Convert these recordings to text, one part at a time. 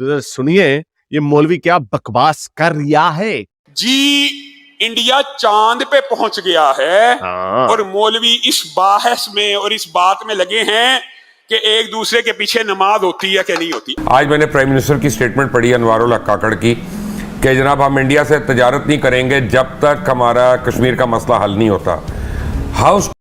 तो सुनिए ये मौलवी क्या बकवास कर रिया है जी। इंडिया चांद पे पहुंच गया है और मौलवी इस बाहस में और इस बात में लगे हैं कि एक दूसरे के पीछे नमाज होती है कि नहीं होती। आज मैंने प्राइम मिनिस्टर की स्टेटमेंट पढ़ी अनवारुल हक काकड़ की कि जनाब हम इंडिया से तजारत नहीं करेंगे जब तक हमारा कश्मीर का मसला हल नहीं होता। हाउस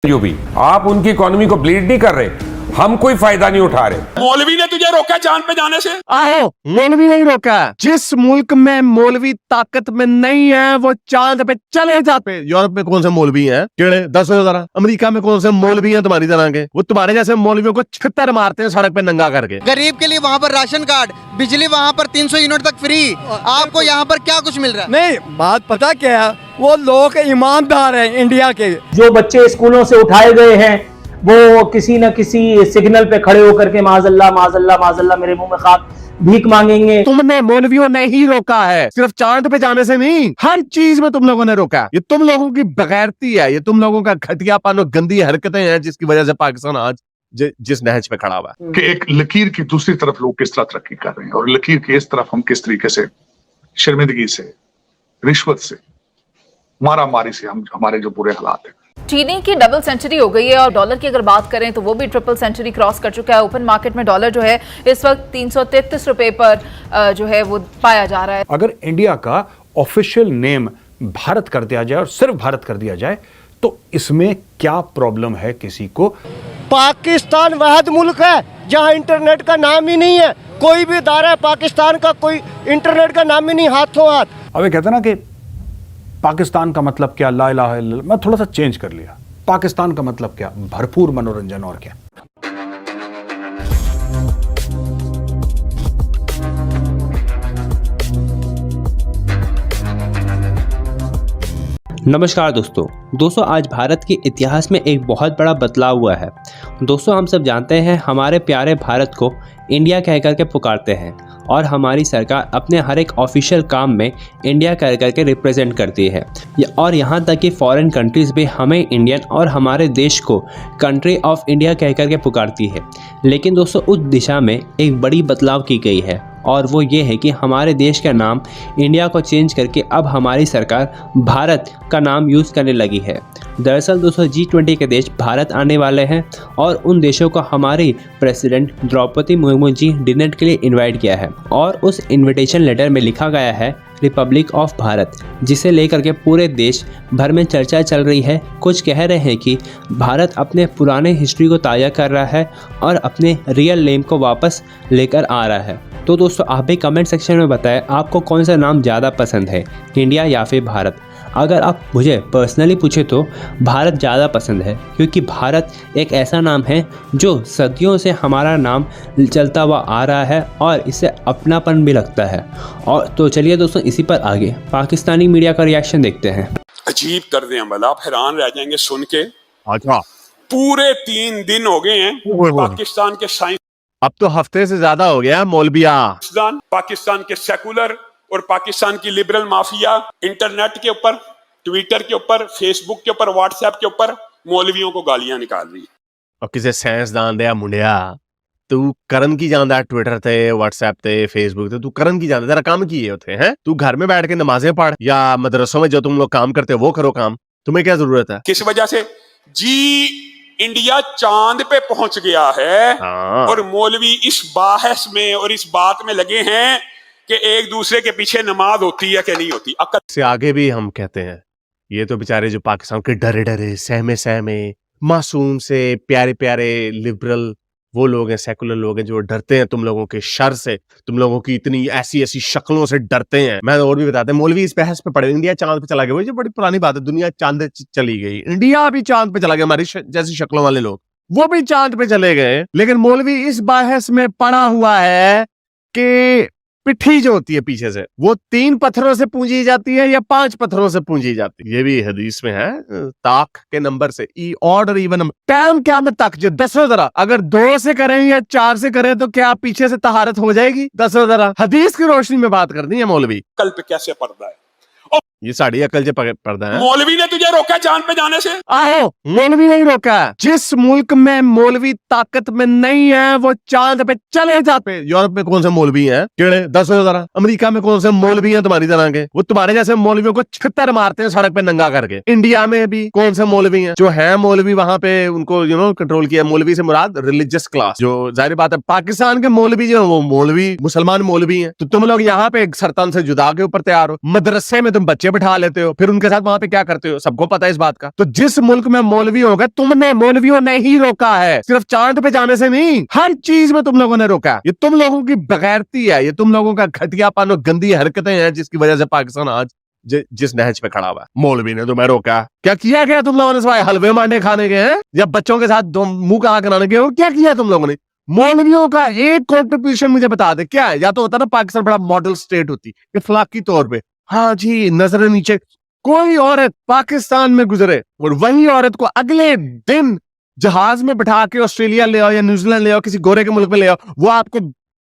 जो भी आप उनकी इकोनॉमी को ब्लीड नहीं कर रहे, हम कोई फायदा नहीं उठा रहे। मौलवी ने तुझे रोका चांद पे जाने से? आओ, मौलवी नहीं रोका। जिस मुल्क में मौलवी ताकत में नहीं है वो चांद पे चले जाते। यूरोप में कौन से मौलवी हैं? केड़े 10 हो जरा। अमेरिका में कौन से मौलवी हैं तुम्हारी तरह के? वो तुम्हारे जैसे मौलवियों को छितर मारते हैं सड़क पे नंगा करके। गरीब के लिए वहाँ पर राशन कार्ड, बिजली वहाँ पर 300 यूनिट तक फ्री। आपको यहाँ पर क्या कुछ मिल रहा है? नहीं, बात पता क्या है, वो लोग ईमानदार हैं इंडिया के। जो बच्चे स्कूलों से उठाए गए हैं वो किसी न किसी सिग्नल पे खड़े होकर के माज़अल्लाह माज़अल्लाह माज़अल्लाह मेरे मुंह में खाक भीख मांगेंगे। तुमने मौलवियों ने ही रोका है, सिर्फ चांद पे जाने से नहीं, हर चीज में तुम लोगों ने रोका। ये तुम लोगों की बगैरती है, ये तुम लोगों का घटियापन और गंदी हरकतें हैं जिसकी वजह से पाकिस्तान आज जिस नहज पे खड़ा हुआ है। कि एक लकीर की दूसरी तरफ लोग किस तरह तरक्की कर रहे हैं और लकीर की इस तरफ हम किस तरीके से शर्मिंदगी से, रिश्वत से, मारा मारी से हम हमारे जो बुरे हालात हैं। चीनी की डबल सेंचुरी हो गई है और डॉलर की अगर बात करें तो वो भी ट्रिपल सेंचुरी क्रॉस कर चुका है। ओपन मार्केट में डॉलर जो है इस वक्त 333 रुपए पर जो है वो पाया जा रहा है। अगर इंडिया का ऑफिशियल नेम भारत कर दिया जाए और सिर्फ भारत कर दिया जाए तो इसमें क्या प्रॉब्लम है किसी को? पाकिस्तान वह मुल्क है जहां इंटरनेट का नाम ही नहीं है। कोई भी इदारा है पाकिस्तान का, कोई इंटरनेट का नाम ही नहीं, हाथों हाथ। अब ये कहते हैं ना कि पाकिस्तान का मतलब क्या, ला इलाहा इल्लल्लाह। मैं थोड़ा सा चेंज कर लिया, पाकिस्तान का मतलब क्या, भरपूर मनोरंजन। और क्या? नमस्कार दोस्तों आज भारत के इतिहास में एक बहुत बड़ा बदलाव हुआ है। दोस्तों हम सब जानते हैं हमारे प्यारे भारत को इंडिया कह कर के पुकारते हैं और हमारी सरकार अपने हर एक ऑफिशियल काम में इंडिया कह कर के रिप्रेजेंट करती है और यहाँ तक कि फॉरेन कंट्रीज़ भी हमें इंडियन और हमारे देश को कंट्री ऑफ इंडिया कह कर के पुकारती है। लेकिन दोस्तों उस दिशा में एक बड़ी बदलाव की गई है और वो ये है कि हमारे देश का नाम इंडिया को चेंज करके अब हमारी सरकार भारत का नाम यूज़ करने लगी है। दरअसल दोस्तों G20 के देश भारत आने वाले हैं और उन देशों को हमारी प्रेसिडेंट द्रौपदी मुर्मू जी डिनर के लिए इनवाइट किया है और उस इनविटेशन लेटर में लिखा गया है रिपब्लिक ऑफ भारत, जिसे लेकर के पूरे देश भर में चर्चा चल रही है। कुछ कह रहे हैं कि भारत अपने पुराने हिस्ट्री को ताज़ा कर रहा है और अपने रियल नेम को वापस लेकर आ रहा है। तो दोस्तों आप भी कमेंट सेक्शन में बताएं आपको कौन सा नाम ज़्यादा पसंद है, इंडिया या फिर भारत। अगर आप मुझे पर्सनली पूछे तो भारत ज़्यादा पसंद है, क्योंकि भारत एक ऐसा नाम है जो सदियों से हमारा नाम चलता हुआ आ रहा है और इससे अपनापन भी लगता है। और तो चलिए दोस्तों इसी पर आगे पाकिस्तानी मीडिया का रिएक्शन देखते हैं। अजीब तर्ज अमल, आप हैरान रह जाएंगे सुन के। अच्छा, पूरे 3 दिन हो गए हैं पाकिस्तान के साइंस, अब तो हफ्ते से ज्यादा हो गया मौलविया, पाकिस्तान के सेकुलर और पाकिस्तान की लिबरल माफिया इंटरनेट के ऊपर, ट्विटर के ऊपर, फेसबुक के ऊपर, व्हाट्सएप के ऊपर मौलवियों को गालियां निकाल रही है। और किसी साइंसदान दे मुंडिया तू करन की जानदा ट्विटर ते, व्हाट्सएप ते, फेसबुक ते, तू करन की जानदा, तेरा काम की है होते हैं? तू घर में बैठ के नमाजें पढ़ या मदरसों में जो तुम लोग काम करते हो वो करो काम। तुम्हें क्या जरूरत है? किस वजह से? जी इंडिया चांद पे पहुंच गया है और मौलवी इस बाहस में और इस बात में लगे हैं कि एक दूसरे के पीछे नमाज होती है कि नहीं होती। अक्ल से आगे भी हम कहते हैं ये तो बेचारे जो पाकिस्तान के डरे डरे सहमे सहमे मासूम से प्यारे प्यारे लिबरल वो लोग हैं, सेकुलर लोग हैं जो डरते हैं तुम लोगों के शर से, तुम लोगों की इतनी ऐसी ऐसी शक्लों से डरते हैं। मैं और भी बताते हैं मौलवी इस बहस पे पड़े, इंडिया चांद पे चला गया, वो जो बड़ी पुरानी बात है, दुनिया चांद चली गई, इंडिया भी चांद पे चला गया, हमारी जैसी शक्लों वाले लोग वो भी चांद पे चले गए। लेकिन मौलवी इस बहस में पड़ा हुआ है कि पिट्ठी जो होती है पीछे से वो 3 पत्थरों से पूंजी जाती है या 5 पत्थरों से पूंजी जाती है। ये भी हदीस में है, ताक के नंबर से, ई ऑर्डर इवन नंबर, टाइम क्या में तक जो 10 जरा, अगर 2 से करें या 4 से करें तो क्या पीछे से तहारत हो जाएगी? 10 जरा हदीस की रोशनी में बात करनी है मौलवी। कल पे कैसे पड़ता है और ये साड़ी अकल से पर्दा है। मौलवी ने तुझे रोका चांद पे जाने से? आहो, मौलवी नहीं रोका। जिस मुल्क में मौलवी ताकत में नहीं है वो चांद पे चले जाते। यूरोप में कौन से मौलवी हैं? केड़े 10 हो जरा। अमेरिका में कौन से मौलवी हैं तुम्हारी तरह के? वो तुम्हारे जैसे मौलवियों को छितर मारते हैं सड़क पे नंगा करके। इंडिया में भी कौन से मौलवी हैं? जो है मौलवी वहां पे उनको कंट्रोल किया। मौलवी से मुराद रिलीजियस क्लास। जो जाहिर बात है पाकिस्तान के मौलवी जो वो मौलवी मुसलमान मौलवी हैं। तो तुम लोग यहाँ पे सरतान से जुदा के ऊपर तैयार हो। मदरसे में तुम बच्चे बिठा लेते हो, फिर उनके साथ वहां पे क्या करते हो? सबको पता है इस बात का। तो जिस मुल्क में मौलवी होगा तुमने मौलवियों ने ही रोका है, सिर्फ चांद पे जाने से नहीं, हर चीज में तुम लोगों ने रोका। ये तुम लोगों की बगैरती है, ये तुम लोगों का घटियापन और गंदी हरकतें हैं जिसकी वजह से पाकिस्तान आज जिस नहज पे खड़ा हुआ है। मौलवी ने तुम्हें रोका। क्या किया गया तुम लोगों ने? सिवाय हलवे मांडे खाने के हैं या बच्चों के साथ मुंह कहा कराने के? और क्या किया तुम लोगों ने? मौलवियों का एक कॉन्ट्रीब्यूशन मुझे बता दे क्या है? या तो होता ना पाकिस्तान बड़ा मॉडल स्टेट होती इखलाकी तौर पे, हाँ जी नजर नीचे कोई औरत पाकिस्तान में गुजरे और वही औरत को अगले दिन जहाज में बिठा के ऑस्ट्रेलिया ले आओ या न्यूजीलैंड ले आओ, किसी गोरे के मुल्क में ले आओ, वो आपको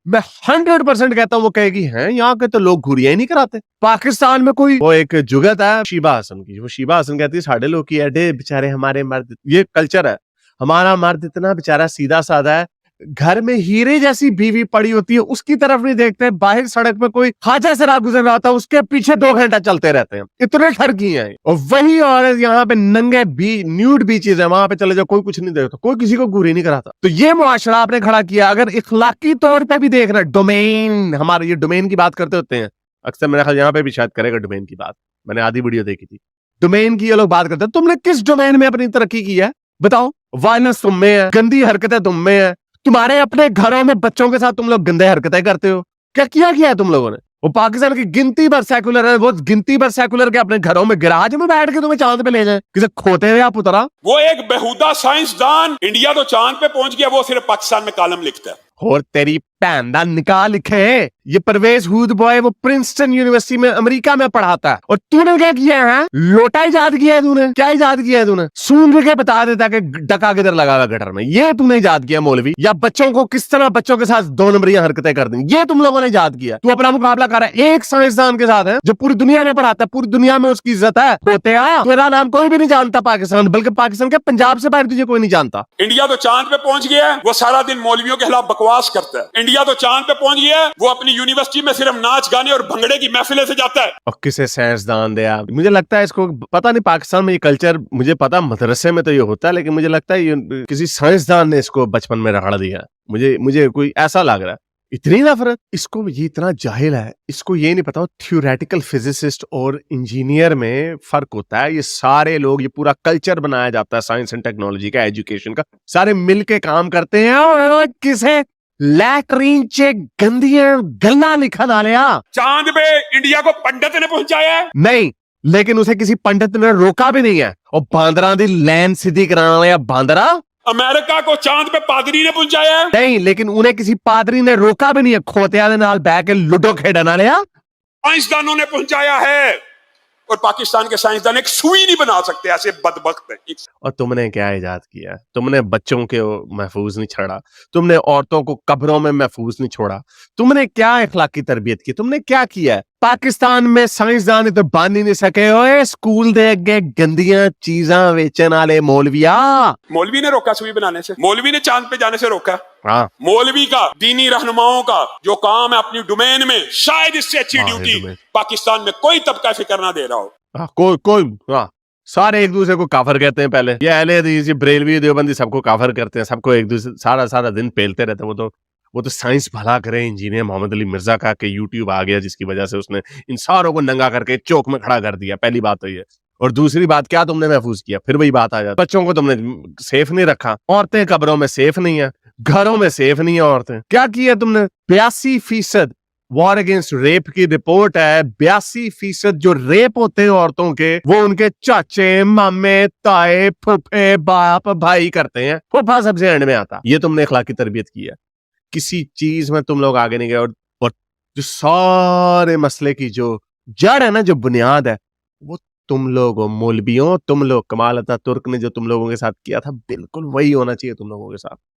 मैं 100% कहता हूँ वो कहेगी हैं यहाँ के तो लोग घुरिया ही नहीं कराते। पाकिस्तान में कोई वो एक जुगत है शीबा हसन की, वो शीबा हसन कहती है साढ़े लोग की अडे बेचारे हमारे मर्द, ये कल्चर है हमारा, मर्द इतना बेचारा सीधा साधा है, घर में हीरे जैसी बीवी पड़ी होती है उसकी तरफ नहीं देखते, बाहर सड़क में कोई खाजा शराब गुजर रहा था उसके पीछे 2 घंटा चलते रहते हैं, इतने ठरकी हैं। और वही औरत यहाँ पे नंगे न्यूड बीचेज है, वहां पे चले जाओ कोई कुछ नहीं देखता, कोई किसी को घूरी नहीं कराता। तो ये मुआशरा आपने खड़ा किया। अगर इखलाकी तौर पे भी देख रहे डोमेन, हमारे ये डोमेन की बात करते होते हैं अक्सर, मेरा ख्याल यहाँ पे भी शायद करेगा डोमेन की बात, मैंने आधी वीडियो देखी थी, डोमेन की ये लोग बात करते हैं। तुमने किस डोमेन में अपनी तरक्की की है बताओ? वायलेंस तुम में है, गंदी हरकतें तुम में है, तुम्हारे अपने घरों में बच्चों के साथ तुम लोग गंदे हरकतें करते हो। क्या किया है तुम लोगों ने? वो पाकिस्तान की गिनती भर सेकुलर है, वो गिनती भर सेकुलर के अपने घरों में गिराज में बैठ के तुम्हें चांद पे ले जाए, किसे खोते हुए आप उतरा। वो एक बेहुदा साइंसदान, इंडिया तो चांद पे पहुंच गया, वो सिर्फ पाकिस्तान में कॉलम लिखता है। और तेरी भैन दा निकाह लिखे ये परवेज हुद बॉय, वो प्रिंसटन यूनिवर्सिटी में अमेरिका में पढ़ाता है, और तूने क्या किया है? लोटा इजाद किया है तूने। क्या इजाद किया है तूने? सूंघ के बता देता कि डका किधर लगा हुआ गटर में, ये तूने इजाद किया मौलवी। या बच्चों को किस तरह बच्चों के साथ 2 नंबरी हरकतें कर दी, ये तुम लोगों ने इजाद किया। तू अपना मुकाबला कर रहा है एक साइंसदान के साथ है जो पूरी दुनिया में पढ़ाता है, पूरी दुनिया में उसकी इज्जत है। होते आया तेरा नाम कोई भी नहीं जानता पाकिस्तान, बल्कि पाकिस्तान के पंजाब से बाहर तुझे कोई नहीं जानता। इंडिया तो चांद पे पहुंच गया है, वो सारा दिन मौलवियों के खिलाफ बकवास करता है। इंडिया तो चांद पे पहुंच गया है, वो अपनी यूनिवर्सिटी में सिर्फ नाच गाने और भंगड़े की महफिलें से जाता है। और किसे साइंसदान दिया? मुझे लगता है इसको पता नहीं, पाकिस्तान में ये कल्चर मुझे पता मदरसे में तो ये होता है, लेकिन मुझे लगता है ये किसी साइंसदान ने इसको बचपन में रगड़ दिया। मुझे कोई ऐसा लग रहा है। इतनी नफरत, इसको ये इतना जाहिल है, इसको ये नहीं पता थ्योरेटिकल फिजिसिस्ट और इंजीनियर में फर्क होता है। ये सारे लोग, ये पूरा कल्चर बनाया जाता है साइंस एंड टेक्नोलॉजी का, एजुकेशन का, सारे मिलके काम करते हैं। और किसे लैट्रीन चे गंदियां गल्ला लिखा डालिया। चांद पे इंडिया को पंडित ने पहुंचाया है? नहीं, लेकिन उसे किसी पंडित ने रोका भी नहीं है। और बांदरा दी लैंड सीधी कराने वाला बांदरा। अमेरिका को चांद पे पादरी ने पहुंचाया है? नहीं, लेकिन उन्हें किसी पादरी ने रोका भी नहीं है। खोतिया दे नाल बैठ के लूडो खेडन वाले साइंसदानों ने पहुंचाया है, और पाकिस्तान के साइंसदान एक सुई नहीं बना सकते, ऐसे बदबख्त हैं। और तुमने क्या इजाद किया? तुमने बच्चों के महफूज नहीं छोड़ा, तुमने औरतों को कब्रों में महफूज नहीं छोड़ा, तुमने क्या इखलाकी तरबियत की, तुमने क्या किया? पाकिस्तान में साइंसदान तो बन ही नहीं सके। ओए स्कूल दे अगे गंदियां चीजां बेचन वाले मौलविया। मौलवी ने रोका सुई बनाने से, मौलवी ने चांद पे जाने से रोका। हाँ, मौलवी का, दीनी रहनुमाओं का जो काम है अपनी डोमेन में, शायद इससे अच्छी ड्यूटी पाकिस्तान में कोई तबका फिक्र ना दे रहा हो। कोई सारे एक दूसरे को काफर कहते हैं। पहले ये अहले हदीस, ये बरेलवी, देवबंदी सबको काफर करते हैं, सबको एक दूसरे सारा दिन पेलते रहते हैं। वो तो साइंस भला करे इंजीनियर मोहम्मद अली मिर्जा का के यूट्यूब आ गया, जिसकी वजह से उसने इन सारों को नंगा करके चौक में खड़ा कर दिया। पहली बात तो ये। और दूसरी बात, क्या तुमने महफूज किया? फिर वही बात आ जाती, बच्चों को तुमने सेफ नहीं रखा, औरतें कब्रों में सेफ नहीं है, घरों में सेफ नहीं है औरतें। क्या किया तुमने? 82% वॉर अगेंस्ट रेप की रिपोर्ट है। 82% जो रेप होते हैं औरतों के, वो उनके चाचे, मामे, ताए, फूफे, बाप, भाई करते हैं। फूफा सबसे एंड में आता। ये तुमने इखलाकी तरबियत की है। किसी चीज में तुम लोग आगे नहीं गए। और जो सारे मसले की जो जड़ है ना, जो बुनियाद है, वो तुम लोग मौलवियों, तुम लोग, कमाल अतातुर्क ने जो तुम लोगों के साथ किया था, बिल्कुल वही होना चाहिए तुम लोगों के साथ।